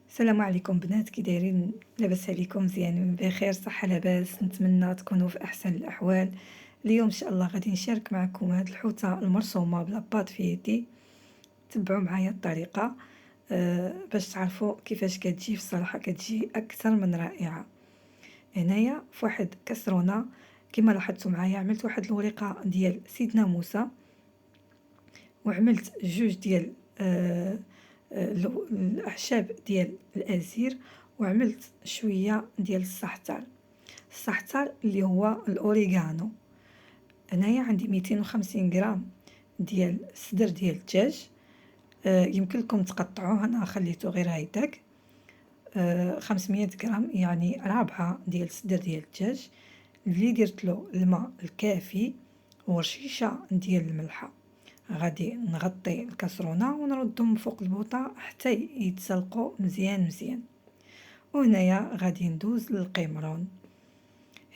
السلام عليكم بنات، كي دايرين؟ لاباس عليكم؟ مزيانين بخير صحه لاباس؟ نتمنى تكونوا في احسن الاحوال. اليوم ان شاء الله غادي نشارك معكم هاد الحوته المرسومه بلا بات في يدي. تبعوا معايا الطريقه باش تعرفوا كيفاش كتجي. في الصراحه كتجي اكثر من رائعه. هنايا في واحد كسرونه كما لاحظتوا معايا عملت واحد الورقه ديال سيدنا موسى، وعملت جوج ديال الاعشاب ديال الازير، وعملت شويه ديال السحتر اللي هو الاوريغانو. هنايا عندي 250 غرام ديال صدر ديال الدجاج. يمكن لكم تقطعوه، انا خليته غير هيداك. 500 غرام يعني رابعه ديال صدر ديال الدجاج اللي درت له الماء الكافي ورشيشه ديال الملحه. غادي نغطي الكسرونه ونردهم فوق البوطه حتى يتسلقوا مزيان مزيان. وهنايا غادي ندوز للقمرون.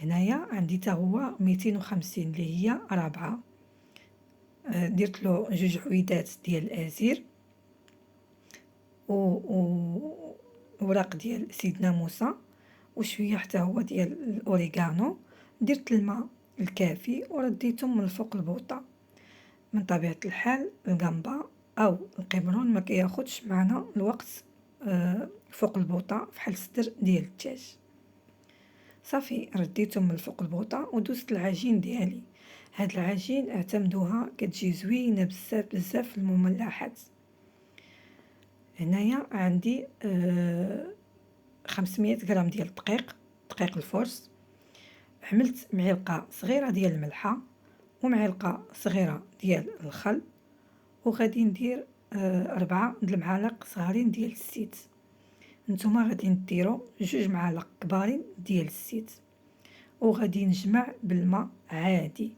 هنايا عندي تا هو 250 اللي هي رابعه. درت له جوج عويدات ديال الازير و وراق ديال سيدنا موسى وشويه حتى هو ديال الاوريغانو. درت الماء الكافي ورديتهم من فوق البوطه. من طبيعة الحال الجامبا أو القمرون ما كياخدش معنا الوقت فوق البوطة فحال الصدر ديال الدجاج. صافي رديتهم من فوق البوطة ودوزت العجين ديالي. هاد العجين اعتمدوها كتجي زوينة بزاف بزاف في المملحات. هنايا عندي 500 غرام ديال دقيق الفرص. عملت معلقة صغيرة ديال الملحة ومعلقة صغيرة ديال الخل، وغادي ندير 4 د المعالق صغارين ديال الزيت. نتوما غادي ديروا 2 معالق كبارين ديال الزيت، وغادي نجمع بالماء عادي.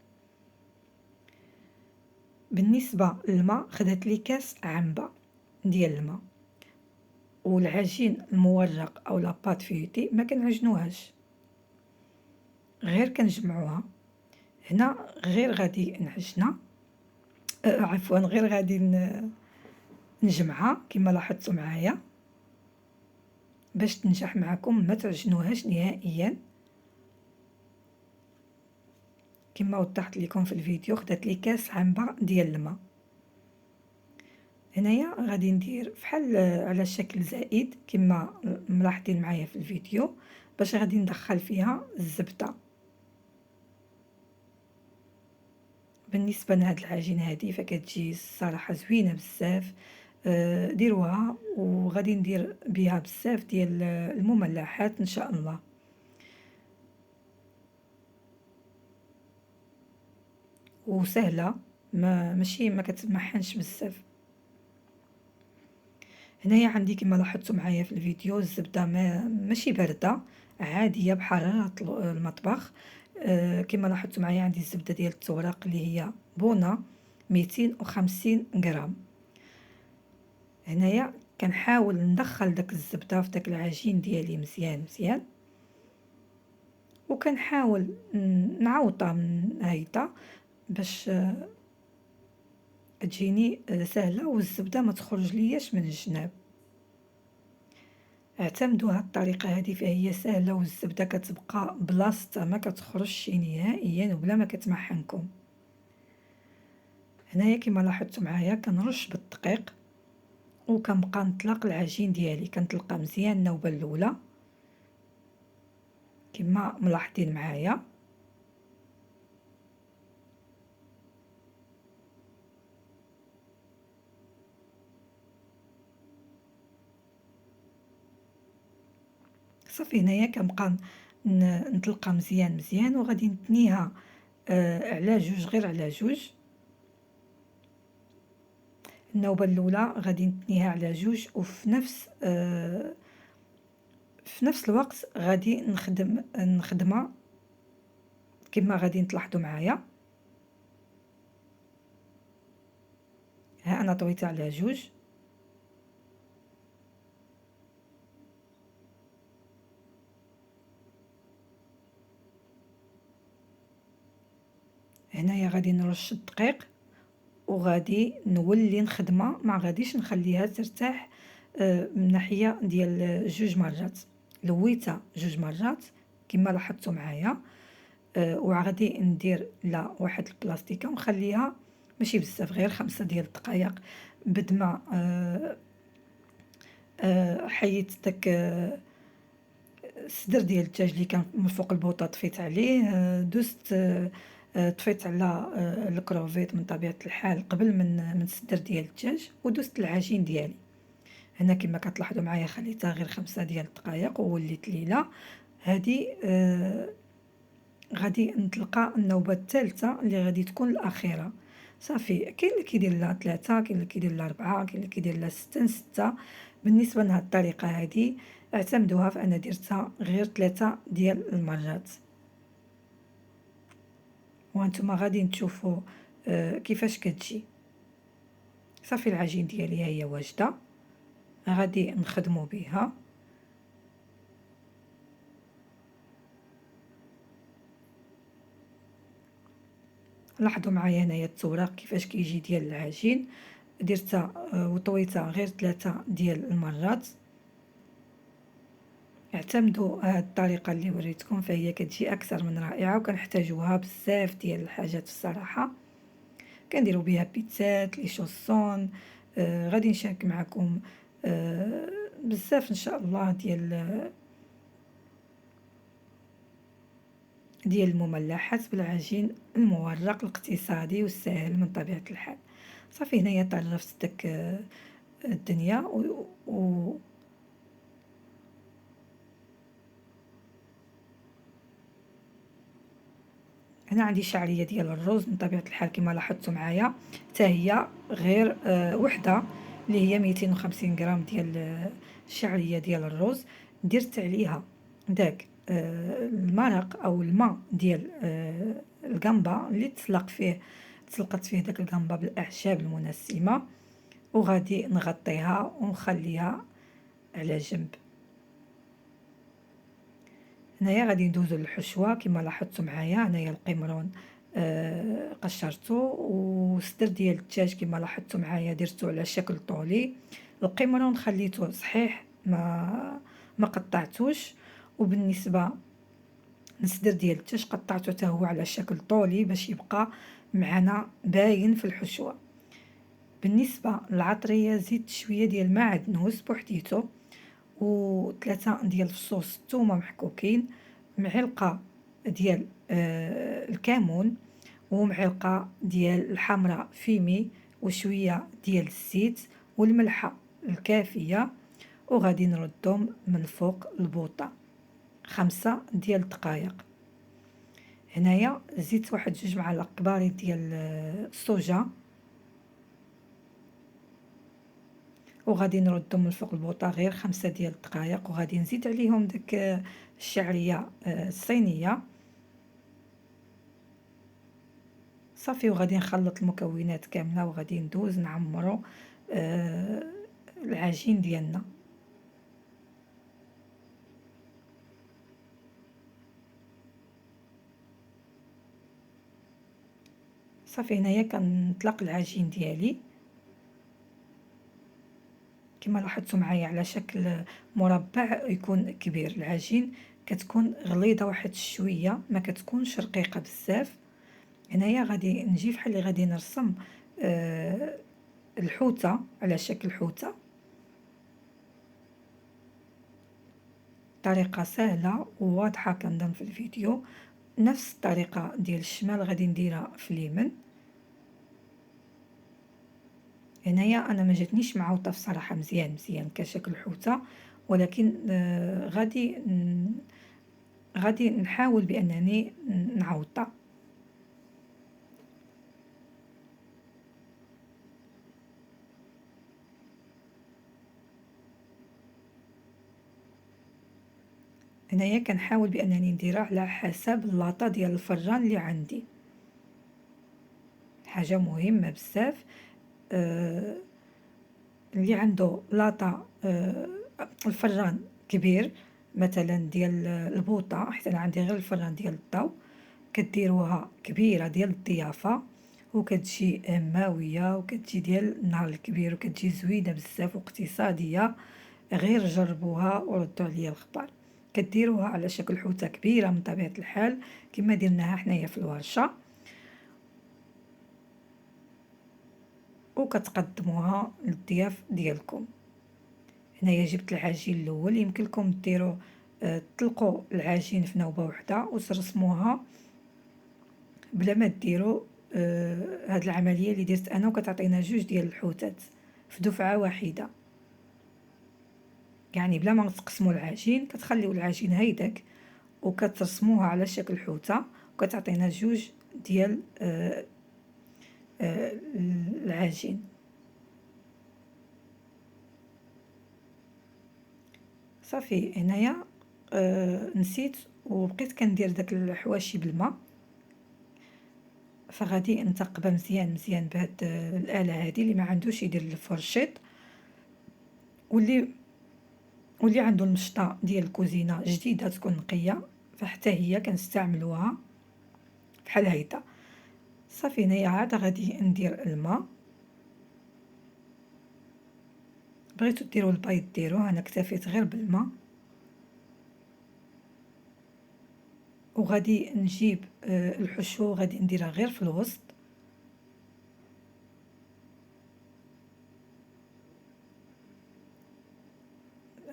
بالنسبه للماء خدات لي كاس عنبه ديال الماء. والعجين المورق او لاباط فيوتي ما كنعجنوهاش، غير كنجمعوها. هنا غير غادي نعجنها، عفوا غير غادي نجمعها كما لاحظتوا معايا باش تنجح معكم، ما تعجنوهاش نهائيا. كما وضحت لكم في الفيديو خدات لي كاس عنبه ديال الماء. هنايا غادي ندير فحال على شكل زائد كما ملاحظين معايا في الفيديو، باش غادي ندخل فيها الزبده. بالنسبه لهاد العجينه هذه فكتجي الصراحه زوينه بزاف. ديروها وغادي ندير بها بزاف ديال المملحات ان شاء الله. وسهله، ماشي ما كتمحنش بزاف. هنايا عندي كما لاحظتوا معايا في الفيديو الزبده ماشي بارده، عاديه بحراره المطبخ. كما لاحظتوا معايا عندي الزبده ديال التوراق اللي هي بونه 250 غرام. هنايا كنحاول ندخل داك الزبده في داك العجين ديالي مزيان مزيان، وكنحاول نعوطها من هيدا باش تجيني سهله والزبده ما تخرج لياش من الجناب. اعتمدوا هاد الطريقه هذه فهي سهله والزبده كتبقى بلاصتها ما كتخرجش نهائيا وبلا ما كتمحنكم. هنايا كما لاحظتوا معايا كنرش بالدقيق وكنبقى نطلق العجين ديالي، كنطلقها مزيان النوبه الاولى كما ملاحظين معايا. صافي هنايا كنبقى نطلقها مزيان مزيان وغادي نتنيها على جوج، غير على جوج. النوبه الاولى غادي نتنيها على جوج، وفي نفس الوقت غادي نخدمها كما غادي تلاحظوا معايا. ها انا طويتها على جوج. هنايا غادي نرش الدقيق وغادي نولي نخدمها، ما غاديش نخليها ترتاح من ناحية ديال 2 مرات، لويتها 2 مرات كما لاحظتوا معايا. وغادي ندير لها واحد البلاستيكه ونخليها ماشي بزاف، غير 5 ديال الدقائق. بعد ما حيدت داك الصدر ديال الدجاج اللي كان من فوق البوطه، طفيت عليه، دوزت طفيت على الكروفيت من طبيعه الحال قبل من الصدر ديال الدجاج، ودوزت العجين ديالي. هنا كما كتلاحظوا معايا خليتها غير 5 ديال الدقائق ووليت ليله. هذه غادي نتلقى النوبه الثالثه اللي غادي تكون الاخيره. صافي، كاين اللي كيدير لها 3، كاين اللي كيدير لها 4، كاين اللي كيدير لها 6. بالنسبه لهاد الطريقه هذه اعتمدوها، فانا درتها غير 3 ديال المرات. وانتم غادي تشوفوا كيفاش كتجي. صافي، العجين ديالي هي واجده، غادي نخدموا بها. لاحظوا معايا هنايا التوراق كيفاش كيجي ديال العجين، درتها وطويتها غير 3 ديال المرات. اعتمدوا هذه الطريقه اللي وريتكم، فهي كتجي اكثر من رائعه، وكنحتاجوها بزاف ديال الحاجات الصراحه. كنديروا بها بيتزات، لي شوسون. غادي نشارك معكم بزاف ان شاء الله ديال المملحات بالعجين المورق الاقتصادي والسهل من طبيعه الحال. صافي، هنايا طرفت داك الدنيا و هنا عندي شعريه ديال الرز من طبيعه الحال كما لاحظتوا معايا، حتى هي غير وحده اللي هي 250 غرام ديال الشعريه ديال الرز. درت عليها داك المرق او الماء ديال القنبه اللي تسلقت فيه داك القنبه بالاعشاب المنسمه، وغادي نغطيها ونخليها على جنب. هنايا غادي ندوزو للحشوه كما لاحظتوا معايا. هنايا القمرون قشرته، والصدر ديال الدجاج كما لاحظتوا معايا درتو على شكل طولي. القمرون خليته صحيح، ما قطعتوش. وبالنسبه للصدر ديال الدجاج قطعته حتى هو على شكل طولي باش يبقى معنا باين في الحشوه. بالنسبه للعطريه زدت شويه ديال معدنوس بوحديته، و3 ديال فصوص ثومه محكوكين، معلقه ديال الكمون، ومعلقه ديال الحمراء فيمي، وشويه ديال الزيت والملحه الكافيه، وغادي نردهم من فوق البوطه 5 ديال الدقائق. هنايا زدت واحد 2 معالق كبار ديال الصوجا، وغادي نردهم من فوق البوطه غير 5 ديال الدقائق، وغادي نزيد عليهم داك الشعريه الصينيه. صافي، وغادي نخلط المكونات كامله، وغادي ندوز نعمرو العجين ديالنا. صافي، هنايا كنطلق العجين ديالي كما لاحظتوا معايا على شكل مربع يكون كبير. العجين كتكون غليظه واحد شويه، ما كتكونش رقيقه بزاف. هنايا غادي نجي فحال اللي غادي نرسم الحوته على شكل حوته. طريقه سهله وواضحه كنظن في الفيديو. نفس الطريقه ديال الشمال غادي نديرها في اليمين. هنايا انا ما جاتنيش معوطه بصراحه مزيان كشكل حوته، ولكن غادي نحاول بانني نعوطها. هنايا كنحاول بانني نديرها على حسب اللاطه ديال الفران اللي عندي. حاجه مهمه بزاف، اللي عنده لاطه الفران كبير مثلا ديال البوطه، حيت انا عندي غير الفران ديال الضو، كديروها كبيره ديال الضيافه، وكتجي ماويه وكتجي ديال النهار الكبير وكتجي زوينه بزاف واقتصاديه. غير جربوها وردوا عليا الخبر. كديروها على شكل حوته كبيره من طبيعه الحال كما درناها حنايا في الورشه، وكتقدموها للضياف ديالكم. هنايا جبت العجين الاول، يمكن لكم ديروا تطلقوا العجين في نوبه واحده وترسموها بلا ما ديروا هاد العمليه اللي درت انا، وكتعطينا جوج ديال الحوتات في دفعه واحده. يعني بلا ما تقسموا العجين كتخليو العجين هيداك وكترسموها على شكل حوته وكتعطينا جوج ديال العجين. صافي هنايا نسيت وبقيت كندير داك الحواشي بالماء، فغادي نثقبها مزيان مزيان بهاد الاله هذه. اللي ما عندوش يدير الفرشيط، واللي عنده المشطه ديال الكوزينه جديده تكون نقيه فحتى هي كنستعملوها بحال هيدا. صافي هنايا عاد غادي ندير الماء. بغيتو ديروا البيض ديروه، انا اكتفيت غير بالماء. وغادي نجيب الحشو غادي نديرها غير في الوسط.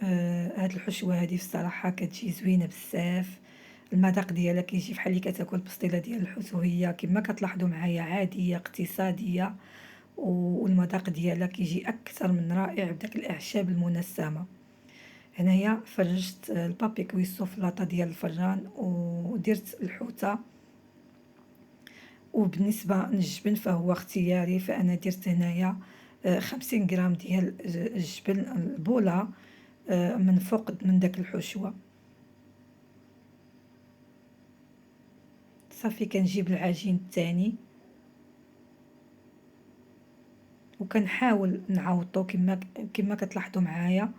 هاد الحشوه هذه في الصراحه كتجي زوينه بزاف. المذاق ديالها كيجي بحال اللي كتاكل بسطيله ديال الحوت، وهي كما كتلاحظوا معايا عاديه اقتصاديه، والمذاق ديالها كيجي اكثر من رائع بداك الاعشاب المنسمه. هنايا فرجت البابي كويسو في لاطه ديال الفران ودرت الحوته. وبالنسبه للجبن فهو اختياري، فانا درت هنايا 50 غرام ديال الجبن البوله من فوق من داك الحشوه. صافي كنجيب العجين الثاني وكنحاول نعوضو كما كتلاحظوا معايا.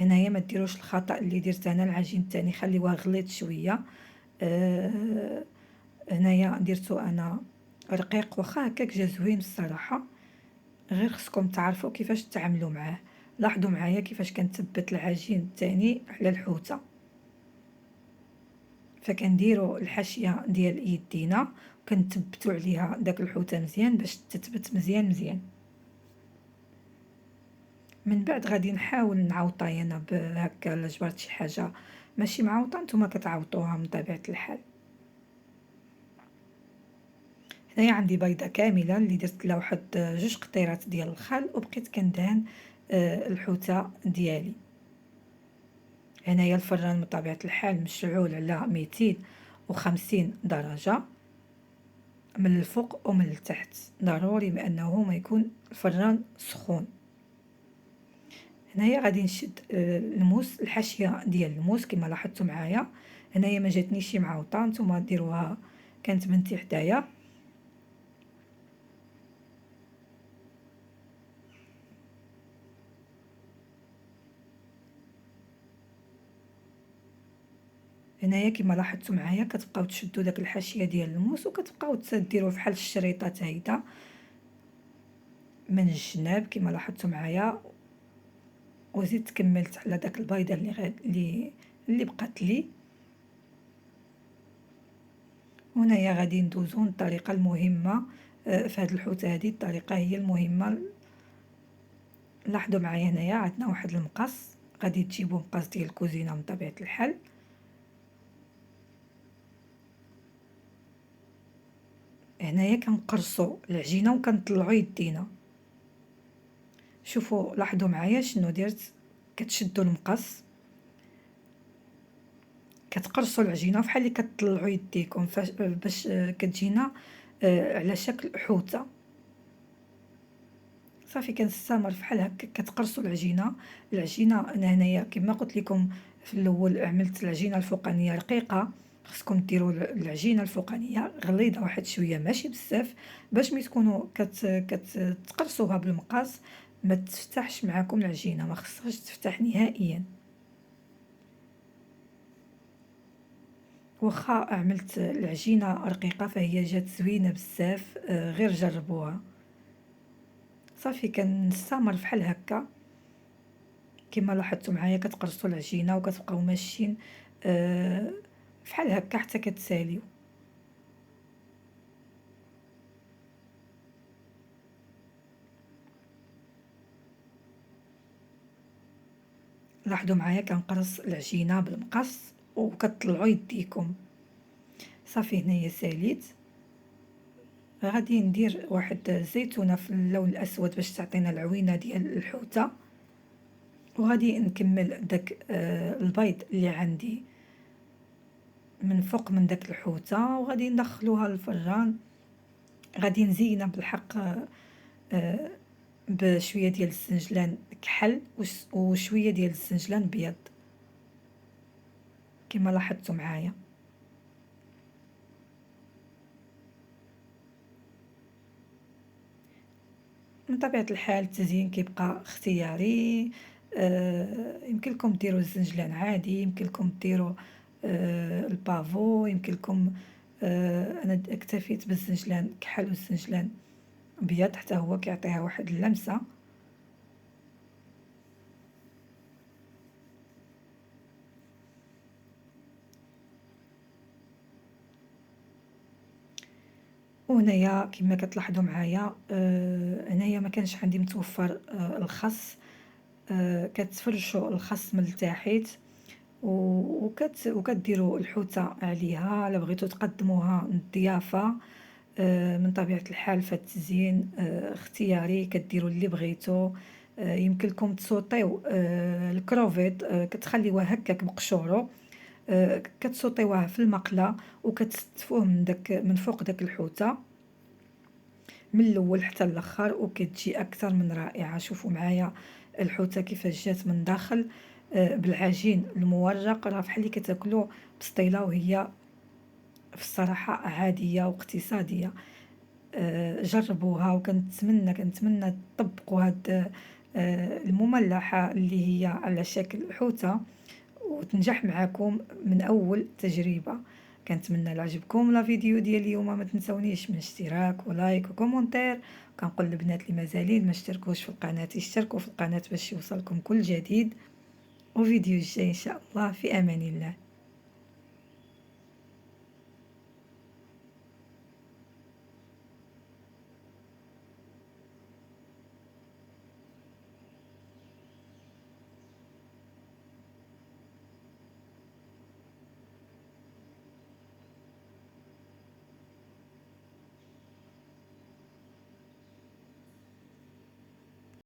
هنايا ما ديروش الخطا اللي درت انا، العجين الثاني خليوه غليظ شويه. هنايا درتو انا رقيق، واخا هكاك جا زوين الصراحه، غير خصكم تعرفوا كيفاش تتعاملوا معاه. لاحظوا معايا كيفاش كنثبت العجين الثاني على الحوته. فكنديروا الحاشيه ديال يدينا وكنثبتوا عليها داك الحوته مزيان باش تثبت مزيان مزيان. من بعد غادي نحاول نعوطها انا بهكا، الا جبرت شي حاجه ماشي معوطه نتوما كتعوطوها من طبيعه الحال. هنايا عندي بيضه كامله اللي درت لها واحد جوج قطيرات ديال الخل، وبقيت كندهن الحوته ديالي. هنايا الفران بطبيعه الحال مشعول على 250 درجه من الفوق ومن التحت، ضروري بانه ما يكون الفران سخون. هنايا غادي نشد الموس، الحاشيه ديال الموس كما لاحظتوا معايا. هنايا ما جاتنيش معوطه، نتوما ديروها كانت بنتي حدايا. هنايا كما لاحظتوا معايا كتبقاو تشدوا داك الحاشيه ديال الموس وكتبقاو تديروا بحال الشريطات هيدا من الجناب كما لاحظتوا معايا. وزدت كملت على داك البيضه اللي بقات لي. هنايا غادي ندوزو الطريقه المهمه في هذه الحوته هذه. الطريقه هي المهمه. لاحظوا معايا هنايا عندنا واحد المقص، غادي تجيبوا مقص ديال الكوزينه من طبيعه الحال. هنايا كنقرصوا العجينه وكنطلعوا يدينا. شوفوا لاحظوا معايا شنو درت. كتشدوا المقص كتقرصوا العجينه بحال اللي كتطلعوا يديكم باش كتجينا على شكل حوته. صافي كنستمر بحال هكا كتقرصوا العجينه انا هنايا كما قلت لكم في الاول عملت العجينه الفوقانيه رقيقه. خصكم ديروا العجينه الفوقانيه غليظه واحد شويه ماشي بزاف، باش ملي تكونوا كتقرصوها بالمقص ما تفتحش معكم العجينه، ما خصهاش تفتح نهائيا. واخا عملت العجينه رقيقه فهي جات زوينه بزاف. غير جربوها. صافي كنستمر بحال هكا كما لاحظتوا معايا، كتقرصوا العجينه وكتبقاو ماشيين بحال هكا حتى كتساليو. لاحظوا معايا كنقرص العجينه بالمقص وكتطلعوا يديكم. صافي هنايا ساليت. غادي ندير واحد الزيتونه في اللون الاسود باش تعطينا العوينه ديال الحوته، وغادي نكمل داك البيض اللي عندي من فوق من داك الحوته، وغادي ندخلوها للفران. غادي نزينها بالحق بشويه ديال السنجلان كحل وشويه ديال السنجلان بيض كما لاحظتوا معايا. من طبيعة الحال التزيين كيبقى اختياري. يمكن لكم ديروا الزنجلان عادي، يمكن لكم ديروا البافو، يمكن لكم انا اكتفيت بالزنجلان كحل والزنجلان ابيض حتى هو كيعطيها واحد اللمسه. وهنايا كما كتلاحظوا معايا هنايا ما كانش عندي متوفر الخس. كتفرشوا الخس من التحت وكديروا الحوته عليها. الا بغيتوا تقدموها للضيافه من طبيعه الحال فالتزيين اختياري، كديروا اللي بغيتوا. يمكن لكم تسوطيو الكروفيت، كتخليوه هكاك مقشورو، كتسوطيوه في المقله وكتستفوه من فوق داك الحوته من الاول حتى الاخر، وكتجي اكثر من رائعه. شوفوا معايا الحوته كيفاش جات من داخل بالعجين المورق، راه بحال اللي كتاكلوا بسطيله وهي في الصراحه عاديه واقتصاديه. جربوها، كنتمنى تطبقوا هاد المملحه اللي هي على شكل حوته وتنجح معكم من اول تجربه. كنتمنى يعجبكم لا فيديو ديال اليوم. ما تنسونيش من اشتراك ولايك وكومنتير. كنقول للبنات اللي مازالين ما اشتركوش في القناه يشتركوا في القناه باش يوصلكم كل جديد. وفيديو الجاي ان شاء الله. في امان الله.